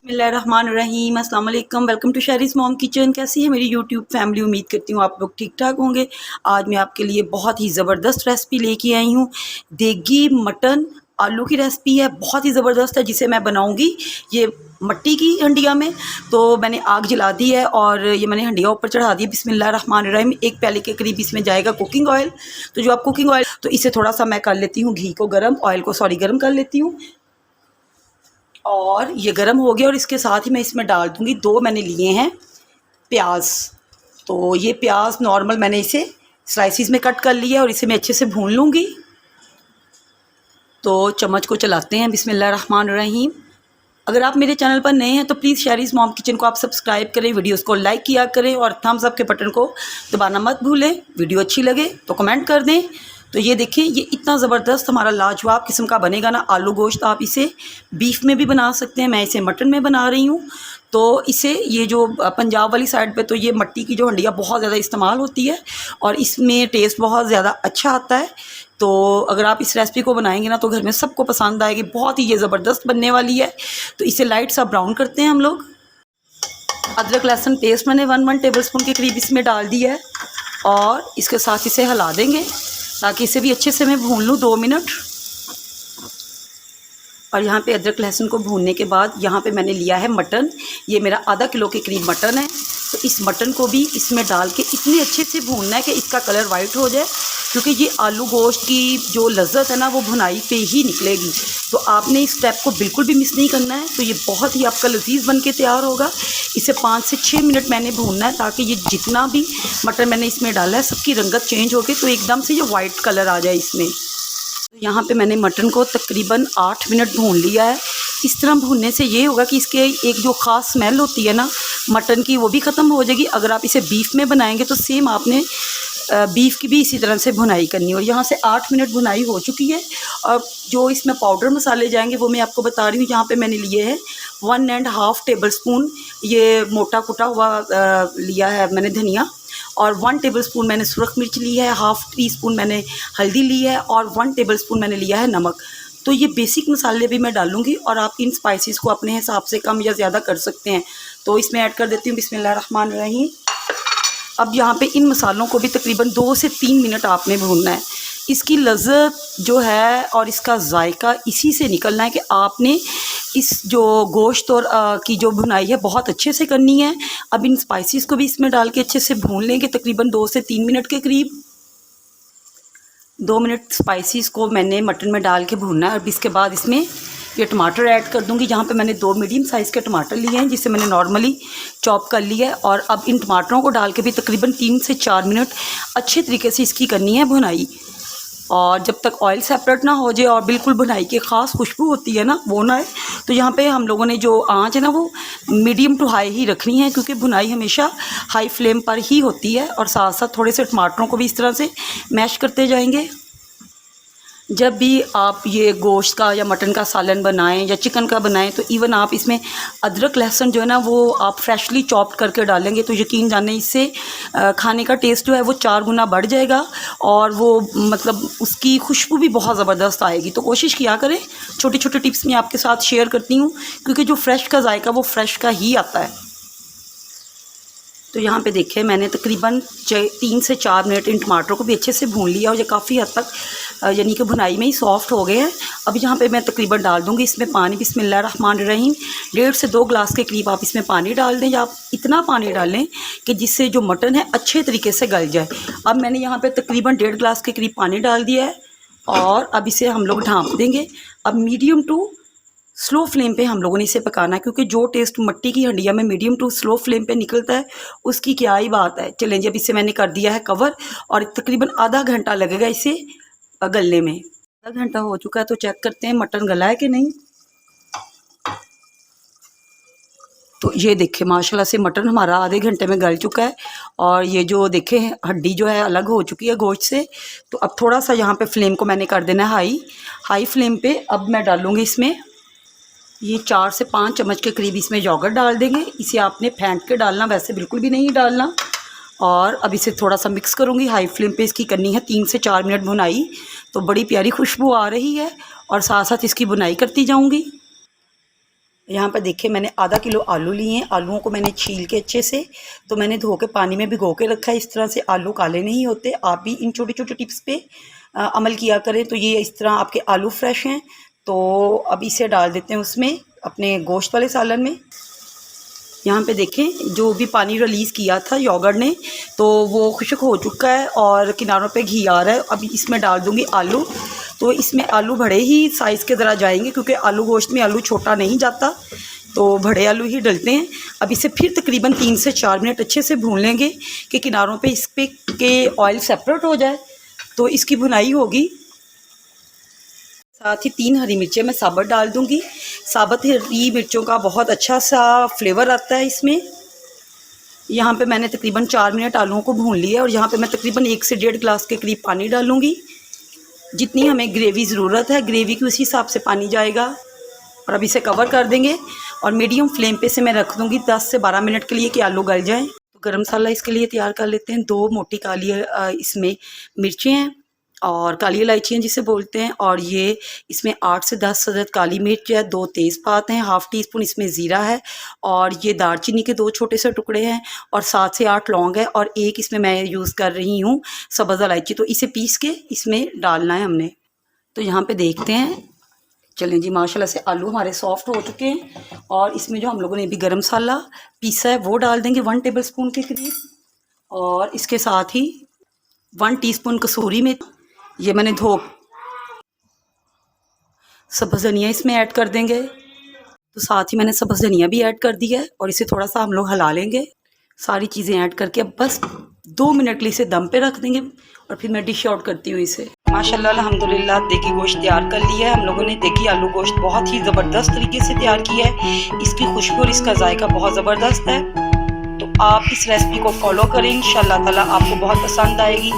बिस्मिल्लाहिर्रहमानिर्रहीम, अस्सलाम वालेकुम। Welcome to Shahri's mom kitchen. कैसी है मेरी यूट्यूब फैमिली? उम्मीद करती हूँ आप लोग ठीक ठाक होंगे। आज मैं आपके लिए बहुत ही ज़बरदस्त रेसिपी लेके आई हूँ। देगी मटन आलू की रेसिपी है, बहुत ही ज़बरदस्त है, जिसे मैं बनाऊँगी ये मट्टी की हंडिया में। तो मैंने आग जला दी है और ये मैंने हंडिया ऊपर चढ़ा दी है। बिस्मिल्लाहिर्रहमानिर्रहीम। एक प्याले के करीब इसमें जाएगा कुकिंग ऑयल। तो जो आप कुकिंग ऑयल, तो इसे थोड़ा सा मैं कर लेती हूँ घी को गर्म, ऑयल को गर्म कर लेती हूँ। और ये गर्म हो गया और इसके साथ ही मैं इसमें डाल दूँगी, दो मैंने लिए हैं प्याज। तो ये प्याज नॉर्मल मैंने इसे स्लाइसिस में कट कर लिया और इसे मैं अच्छे से भून लूँगी। तो चम्मच को चलाते हैं। बिस्मिल्लाहिर्रहमानिर्रहीम। अगर आप मेरे चैनल पर नए हैं तो प्लीज़ शहरीज़ मॉम किचन को आप सब्सक्राइब करें, वीडियोस को लाइक किया करें और थम्स अप के बटन को दबाना मत भूलें। वीडियो अच्छी लगे तो कमेंट कर दें। तो ये देखिए, ये इतना ज़बरदस्त हमारा लाजवाब किस्म का बनेगा ना आलू गोश्त। आप इसे बीफ में भी बना सकते हैं, मैं इसे मटन में बना रही हूँ। तो इसे ये जो पंजाब वाली साइड पे तो ये मट्टी की जो हंडिया बहुत ज़्यादा इस्तेमाल होती है और इसमें टेस्ट बहुत ज़्यादा अच्छा आता है। तो अगर आप इस रेसिपी को बनाएंगे ना तो घर में सबको पसंद आएगी, बहुत ही ये ज़बरदस्त बनने वाली है। तो इसे लाइट सा ब्राउन करते हैं हम लोग। अदरक लहसुन पेस्ट मैंने 1 टेबल स्पून के करीब इसमें डाल दिया है और इसके साथ इसे हिला देंगे ताकि इसे भी अच्छे से मैं भून लूँ 2 मिनट। और यहाँ पे अदरक लहसुन को भूनने के बाद यहाँ पे मैंने लिया है मटन। ये मेरा आधा किलो के करीब मटन है। तो इस मटन को भी इसमें डाल के इतने अच्छे से भूनना है कि इसका कलर वाइट हो जाए, क्योंकि ये आलू गोश्त की जो लज्जत है ना वो भुनाई पे ही निकलेगी। तो आपने इस स्टेप को बिल्कुल भी मिस नहीं करना है। तो ये बहुत ही आपका लजीज बन के तैयार होगा। इसे 5 से 6 मिनट मैंने भूनना है ताकि ये जितना भी मटन मैंने इसमें डाला है सबकी रंगत चेंज होकर तो एकदम से ये वाइट कलर आ जाए इसमें। तो यहाँ पे मैंने मटन को तकरीबन 8 मिनट भून लिया है। इस तरह भूनने से ये होगा कि इसके एक जो ख़ास स्मेल होती है ना मटन की, वो भी ख़त्म हो जाएगी। अगर आप इसे बीफ में बनाएंगे तो सेम आपने बीफ की भी इसी तरह से भुनाई करनी है। और यहाँ से 8 मिनट भुनाई हो चुकी है। अब जो इसमें पाउडर मसाले जाएंगे वो मैं आपको बता रही हूँ। यहाँ पे मैंने लिए हैं 1.5 टेबल स्पून ये मोटा कुटा हुआ लिया है मैंने धनिया, और 1 टेबल स्पून मैंने सुरख मिर्च ली है, हाफ़ टी स्पून मैंने हल्दी ली है और 1 टेबल स्पून मैंने लिया है नमक। तो ये बेसिक मसाले भी मैं डालूँगी और आप इन स्पाइसेस को अपने हिसाब से कम या ज़्यादा कर सकते हैं। तो इसमें ऐड कर देती हूँ बिस्मिल्लाहिर्रहमानिर्रहीम। अब यहाँ पे इन मसालों को भी तकरीबन 2 से 3 मिनट आपने भूनना है। इसकी लज़्ज़त जो है और इसका जायका इसी से निकलना है कि आपने इस जो गोश्त और की जो भुनाई है बहुत अच्छे से करनी है। अब इन स्पाइसेस को भी इसमें डाल के अच्छे से भून लेंगे तकरीबन 2 से 3 मिनट के करीब। 2 मिनट स्पाइसेस को मैंने मटन में डाल के भूनना है। अब इसके बाद इसमें ये टमाटर ऐड कर दूंगी। जहाँ पे मैंने 2 मीडियम साइज़ के टमाटर लिए हैं जिसे मैंने नॉर्मली चॉप कर लिया है। और अब इन टमाटरों को डाल के भी तकरीबन 3 से 4 मिनट अच्छे तरीके से इसकी करनी है भुनाई। और जब तक ऑयल सेपरेट ना हो जाए और बिल्कुल भुनाई की ख़ास खुशबू होती है ना वो ना है। तो यहाँ पे हम लोगों ने जो आंच है ना वो मीडियम टू हाई ही रखनी है, क्योंकि भुनाई हमेशा हाई फ्लेम पर ही होती है। और साथ साथ थोड़े से टमाटरों को भी इस तरह से मैश करते जाएंगे। जब भी आप ये गोश्त का या मटन का सालन बनाएं या चिकन का बनाएं तो इवन आप इसमें अदरक लहसुन जो है ना वो आप फ्रेशली चॉप्ड करके डालेंगे तो यकीन जाने इससे खाने का टेस्ट जो है वो 4 गुना बढ़ जाएगा और वो मतलब उसकी खुशबू भी बहुत ज़बरदस्त आएगी। तो कोशिश किया करें। छोटी छोटी टिप्स मैं आपके साथ शेयर करती हूँ, क्योंकि जो फ्रेश का जायका वो फ्रेश का ही आता है। तो यहाँ पे देखें मैंने तकरीबन 3 से 4 मिनट इन टमाटरों को भी अच्छे से भून लिया और ये काफ़ी हद तक यानी कि भुनाई में ही सॉफ्ट हो गए हैं। अब यहाँ पे मैं तकरीबन डाल दूँगी इसमें पानी। बिस्मिल्लाहिर्रहमानिर्रहीम। 1.5 से 2 गिलास के करीब आप इसमें पानी डाल दें, या आप इतना पानी डालें कि जिससे जो मटन है अच्छे तरीके से गल जाए। अब मैंने यहाँ पर तकरीबन 1.5 गिलास के करीब पानी डाल दिया है और अब इसे हम लोग ढाँप देंगे। अब मीडियम टू स्लो फ्लेम पे हम लोगों ने इसे पकाना है, क्योंकि जो टेस्ट मट्टी की हंडिया में मीडियम टू स्लो फ्लेम पे निकलता है उसकी क्या ही बात है। चलें जी, अब इसे मैंने कर दिया है कवर और तकरीबन आधा घंटा लगेगा इसे गलने में। आधा घंटा हो चुका है तो चेक करते हैं मटन गला है कि नहीं। तो ये देखें माशाल्लाह से मटन हमारा आधे घंटे में गल चुका है और ये जो देखें हड्डी जो है अलग हो चुकी है गोश्त से। तो अब थोड़ा सा यहाँ पे फ्लेम को मैंने कर देना है हाई फ्लेम पे। अब मैं डालूँगी इसमें ये 4 से 5 चम्मच के करीब इसमें योगर्ट डाल देंगे। इसे आपने फेंट के डालना, वैसे बिल्कुल भी नहीं डालना। और अब इसे थोड़ा सा मिक्स करूँगी। हाई फ्लेम पे इसकी करनी है 3 से 4 मिनट भुनाई। तो बड़ी प्यारी खुशबू आ रही है और साथ साथ इसकी भुनाई करती जाऊँगी। यहाँ पर देखिए मैंने आधा किलो आलू लिए हैं। आलूओं को मैंने छील के अच्छे से, तो मैंने धो के पानी में भिगो के रखा है। इस तरह से आलू काले नहीं होते। आप भी इन छोटे छोटे टिप्स पे अमल किया करें तो ये इस तरह आपके आलू फ्रेश हैं। तो अब इसे डाल देते हैं उसमें, अपने गोश्त वाले सालन में। यहाँ पे देखें जो भी पानी रिलीज़ किया था योगर्ट ने, तो वो खुश्क हो चुका है और किनारों पे घी आ रहा है। अभी इसमें डाल दूँगी आलू। तो इसमें आलू बड़े ही साइज़ के ज़रा जाएंगे, क्योंकि आलू गोश्त में आलू छोटा नहीं जाता, तो बड़े आलू ही डलते हैं। अब इसे फिर तकरीबन 3 से 4 मिनट अच्छे से भून लेंगे कि किनारों पे इस पे के ऑयल सेपरेट हो जाए, तो इसकी भुनाई होगी। साथ ही 3 हरी मिर्चें मैं साबुत डाल दूंगी। साबुत हरी मिर्चों का बहुत अच्छा सा फ्लेवर आता है इसमें। यहाँ पे मैंने तकरीबन 4 मिनट आलूओं को भून लिया और यहाँ पे मैं तकरीबन 1 से 1.5 गिलास के करीब पानी डालूँगी। जितनी हमें ग्रेवी ज़रूरत है, ग्रेवी की उसी हिसाब से पानी जाएगा। और अब इसे कवर कर देंगे और मीडियम फ्लेम पे से मैं रख दूँगी 10 से 12 मिनट के लिए कि आलू गल जाएँ। तो गरम मसाला इसके लिए तैयार कर लेते हैं। 2 मोटी काली इसमें मिर्चें हैं और काली इलायचियाँ जिसे बोलते हैं, और ये इसमें 8 से 10 अदद काली मिर्च है, 2 तेज़पात हैं, हाफ़ टी स्पून इसमें ज़ीरा है, और ये दालचीनी के 2 छोटे से टुकड़े हैं, और 7 से 8 लौंग है, और एक इसमें मैं यूज़ कर रही हूँ सब्ज़ इलायची। तो इसे पीस के इसमें डालना है हमने। तो यहाँ पे देखते हैं, चलें जी, माशाल्लाह से आलू हमारे सॉफ्ट हो चुके हैं। और इसमें जो हम लोगों ने भी गरम मसाला पीसा है वो डाल देंगे 1 टेबल स्पून के करीब, और इसके साथ ही 1 टीस्पून कसूरी मेथी, ये मैंने सब्ज़ धनिया इसमें ऐड कर देंगे। तो साथ ही मैंने सब्ज़ धनिया भी ऐड कर दिया है और इसे थोड़ा सा हम लोग हिला लेंगे। सारी चीज़ें ऐड करके अब बस 2 मिनट के लिए इसे दम पे रख देंगे और फिर मैं डिश आउट करती हूँ इसे। माशाल्लाह अल्हम्दुलिल्लाह देगी गोश्त तैयार कर लिया है हम लोगों ने। देगी आलू गोश्त बहुत ही ज़बरदस्त तरीके से तैयार किया है। इसकी खुशबू और इसका जायका बहुत ज़बरदस्त है। तो आप इस रेसिपी को फॉलो करें, इंशाल्लाह ताला आपको बहुत पसंद आएगी।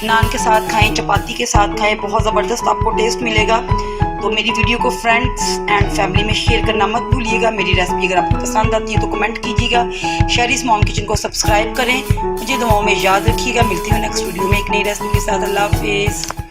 नान के साथ खाएं, चपाती के साथ खाएं, बहुत ज़बरदस्त आपको टेस्ट मिलेगा। तो मेरी वीडियो को फ्रेंड्स एंड फैमिली में शेयर करना मत भूलिएगा। मेरी रेसिपी अगर आपको पसंद आती है तो कमेंट कीजिएगा। शहरीज़ मॉम किचन को सब्सक्राइब करें। मुझे दुआओं में याद रखिएगा। मिलती हूँ नेक्स्ट वीडियो में एक नई रेसिपी के साथ। अल्लाह हाफिज़।